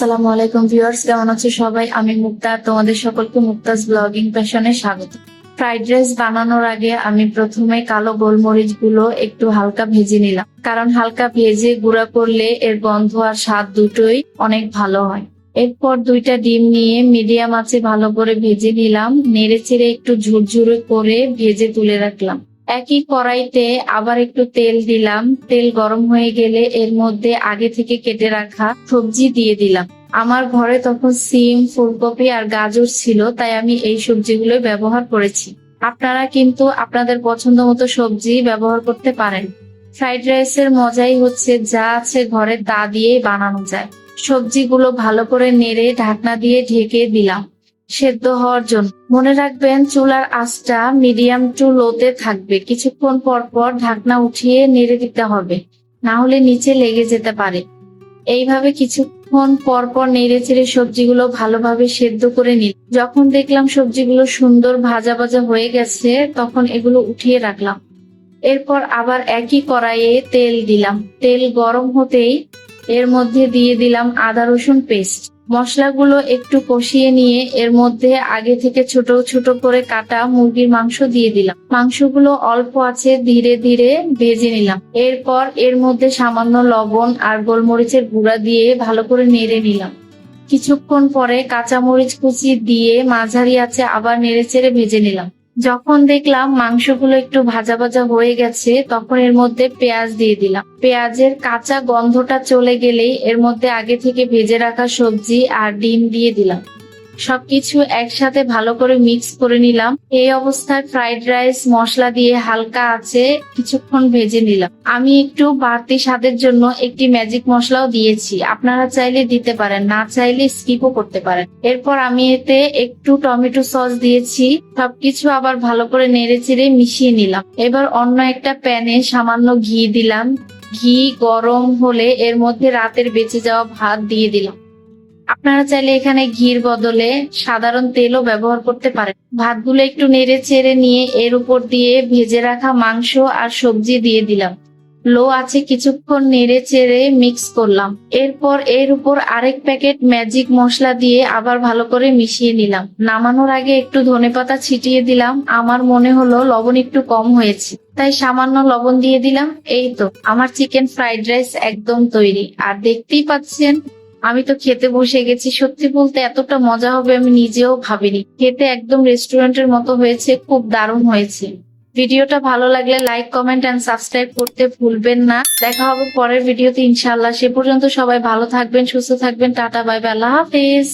আসসালামু আলাইকুম ভিউয়ার্স, কেমন আছো সবাই? আমি মুক্তা, তোমাদের সকলকে মুক্তাস ব্লগিং প্যাশনে স্বাগত। ফ্রাইড রাইস বানানোর আগে আমি প্রথমে কালো গোলমরিচ গুলো একটু হালকা ভেজে নিলাম, কারণ হালকা ভেজে গুঁড়া করলে এর গন্ধ আর স্বাদ দুটোই অনেক ভালো হয়। এরপর 2টা ডিম নিয়ে মিডিয়াম আঁচে ভালো করে ভেজে নিলাম, নেড়ে চেড়ে একটু ঝুরঝুরে করে ভেজে তুলে রাখলাম। একই কড়াইতে আবার একটু তেল দিলাম, তেল গরম হয়ে গেলে এর মধ্যে আগে থেকে কেটে রাখা সবজি দিয়ে দিলাম। আমার ঘরে তখন সিম, ফুলকপি আর গাজর ছিল, তাই আমি এই সবজিগুলো ব্যবহার করেছি। আপনারা কিন্তু আপনাদের পছন্দ মতো সবজি ব্যবহার করতে পারেন। ফ্রাইড রাইসের মজাই হচ্ছে যা আছে ঘরে তা দিয়েই বানানো যায়। সবজিগুলো ভালো করে নেড়ে ঢাকনা দিয়ে ঢেকে দিলাম সেদ্ধ হওয়ার জন্য। মনে রাখবেন চুলার আঁচটা মিডিয়াম টু লোতে থাকবে। কিছুক্ষণ পর পর ঢাকনা উঠিয়ে নেড়ে দিতে হবে, না হলে নিচে লেগে যেতে পারে। এইভাবে কিছুক্ষণ পর পর নেড়ে চেড়ে সবজিগুলো ভালোভাবে সেদ্ধ করে নিই। যখন দেখলাম সবজিগুলো সুন্দর ভাজা ভাজা হয়ে গেছে, তখন এগুলো উঠিয়ে রাখলাম। এরপর আবার একই কড়াইয়ে তেল দিলাম। তেল গরম হতেই এর মধ্যে দিয়ে দিলাম আদা রসুন পেস্ট। মশলাগুলো একটু কষিয়ে নিয়ে এর মধ্যে আগে থেকে ছোট ছোট করে কাটা মুরগির মাংস দিয়ে দিলাম। মাংসগুলো অল্প আছে ধীরে ধীরে ভেজে নিলাম। এরপর এর মধ্যে সামান্য লবণ আর গোলমরিচের গুঁড়া দিয়ে ভালো করে নেড়ে নিলাম। কিছুক্ষণ পরে কাঁচামরিচ কুচি দিয়ে মাঝারি আঁচে আবার নেড়ে চেড়ে ভেজে নিলাম। যখন দেখলাম মাংসগুলো একটু ভাজা ভাজা হয়ে গেছে, তখন এর মধ্যে পেঁয়াজ দিয়ে দিলাম। পেঁয়াজের কাঁচা গন্ধটা চলে গেলেই এর মধ্যে আগে থেকে ভেজে রাখা সবজি আর ডিম দিয়ে দিলাম। সবকিছু একসাথে ভালো করে মিক্স করে নিলাম। এই অবস্থায় ফ্রাইড রাইস মশলা দিয়ে হালকা আঁচে কিছুক্ষণ ভেজে নিলাম। আমি একটু বাড়তি স্বাদের জন্য একটি ম্যাজিক মশলাও দিয়েছি, আপনারা চাইলে দিতে পারেন, না চাইলে স্কিপও করতে পারেন। এরপর আমি এতে একটু টমেটো সস দিয়েছি। সবকিছু আবার ভালো করে নেড়ে চেড়ে মিশিয়ে নিলাম। এবার অন্য একটা প্যানে সামান্য ঘি দিলাম। ঘি গরম হলে এর মধ্যে রাতের বেঁচে যাওয়া ভাত দিয়ে দিলাম। আপনারা চাইলে এখানে ঘির বদলে সাধারণ তেলও ব্যবহার করতে পারেন। ভাতগুলো একটু নেড়ে চেড়ে নিয়ে এর উপর দিয়ে ভেজে রাখা মাংস আর সবজি দিয়ে দিলাম। লো আছে কিছুক্ষণ নেড়ে চেড়ে মিক্স করলাম। এরপর এর উপর আরেক প্যাকেট ম্যাজিক মশলা দিয়ে আবার ভালো করে মিশিয়ে নিলাম। নামানোর আগে একটু ধনেপাতা ছিটিয়ে দিলাম। আমার মনে হলো লবণ একটু কম হয়েছে, তাই সামান্য লবণ দিয়ে দিলাম। এই তো আমার চিকেন ফ্রাইড রাইস একদম তৈরি। আর দেখতেই পাচ্ছেন আমি তো খেতে বসে গেছি। সত্যি বলতে এতটা মজা হবে আমি নিজেও ভাবিনি। খেতে একদম রেস্টুরেন্টের মতো হয়েছে, খুব দারুণ হয়েছে। ভিডিওটা ভালো লাগলে লাইক, কমেন্ট এন্ড সাবস্ক্রাইব করতে ভুলবেন না। দেখা হবে পরের ভিডিওতে ইনশাআল্লাহ। সে পর্যন্ত সবাই ভালো থাকবেন, সুস্থ থাকবেন। টাটা, বাই বাই, আল্লাহ হাফেজ।